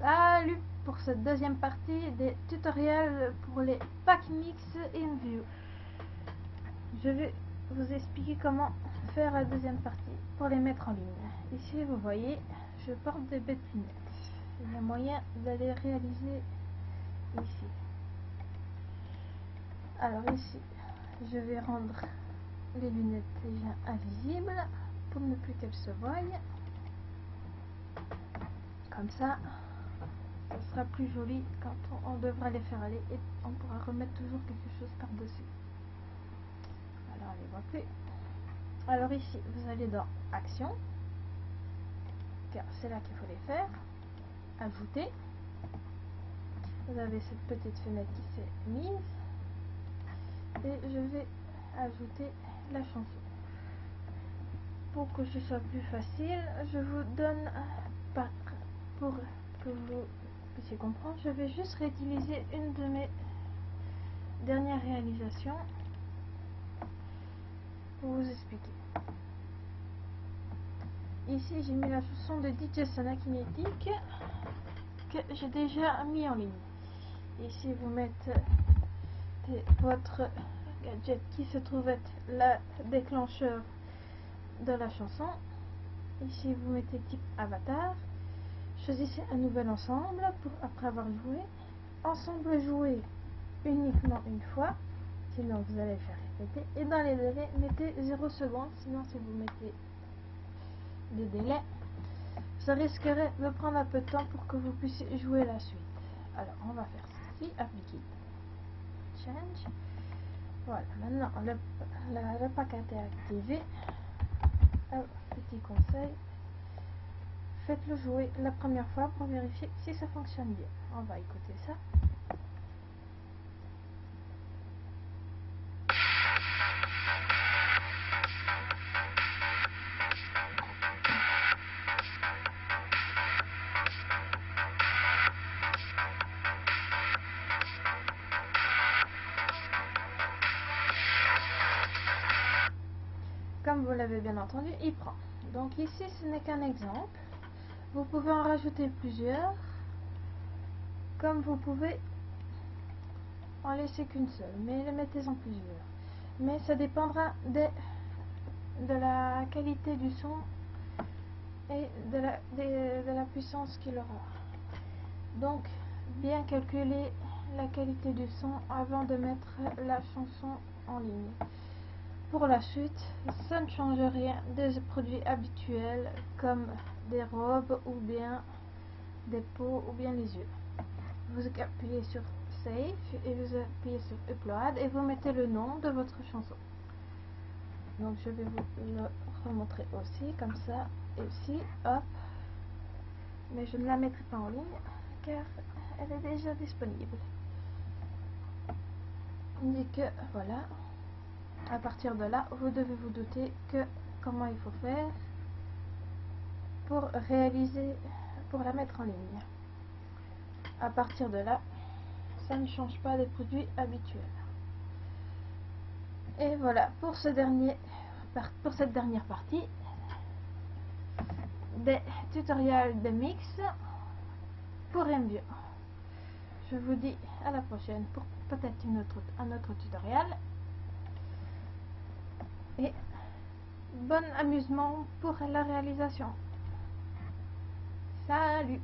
Salut pour cette deuxième partie des tutoriels pour les pack mix InView. Je vais vous expliquer comment faire la deuxième partie pour les mettre en ligne. Ici vous voyez, je porte des bêtes lunettes. Il y a moyen d'aller réaliser ici. Alors ici, je vais rendre les lunettes déjà invisibles pour ne plus qu'elles se voient. Comme ça sera plus joli quand on devra les faire aller et on pourra remettre toujours quelque chose par dessus. Alors on les voit plus. Alors ici vous allez dans action, car c'est là qu'il faut les faire. Ajouter, vous avez cette petite fenêtre qui s'est mise et je vais ajouter la chanson. Pour que ce soit plus facile, je vous donne pour que vous puissiez comprendre, je vais juste réutiliser une de mes dernières réalisations pour vous expliquer. Ici j'ai mis la chanson de DJ Sana Kinetic que j'ai déjà mis en ligne. Ici vous mettez votre gadget qui se trouve être le déclencheur de la chanson. Ici vous mettez type avatar. Choisissez un nouvel ensemble pour après avoir joué. Ensemble joué uniquement une fois, sinon vous allez faire répéter. Et dans les délais, mettez 0 secondes, sinon si vous mettez des délais, ça risquerait de prendre un peu de temps pour que vous puissiez jouer la suite. Alors on va faire ceci, appliquer, change. Voilà, maintenant le pack a été activé. Un petit conseil, faites-le jouer la première fois pour vérifier si ça fonctionne bien. On va écouter ça. Comme vous l'avez bien entendu, il prend. Donc ici, ce n'est qu'un exemple. Vous pouvez en rajouter plusieurs, comme vous pouvez en laisser qu'une seule, mais les mettez en plusieurs. Mais ça dépendra de la qualité du son et de la puissance qu'il aura. Donc, bien calculer la qualité du son avant de mettre la chanson en ligne. Pour la suite, ça ne change rien des produits habituels comme des robes ou bien des peaux ou bien les yeux. Vous appuyez sur Save et vous appuyez sur Upload et vous mettez le nom de votre chanson. Donc je vais vous le remontrer aussi comme ça et aussi, hop, mais je ne la mettrai pas en ligne car elle est déjà disponible. On dit que voilà. À partir de là, vous devez vous douter que comment il faut faire pour réaliser, pour la mettre en ligne. À partir de là, ça ne change pas des produits habituels. Et voilà pour cette dernière partie des tutoriels de mix pour InView. Je vous dis à la prochaine pour peut-être un autre tutoriel. Et bon amusement pour la réalisation. Salut!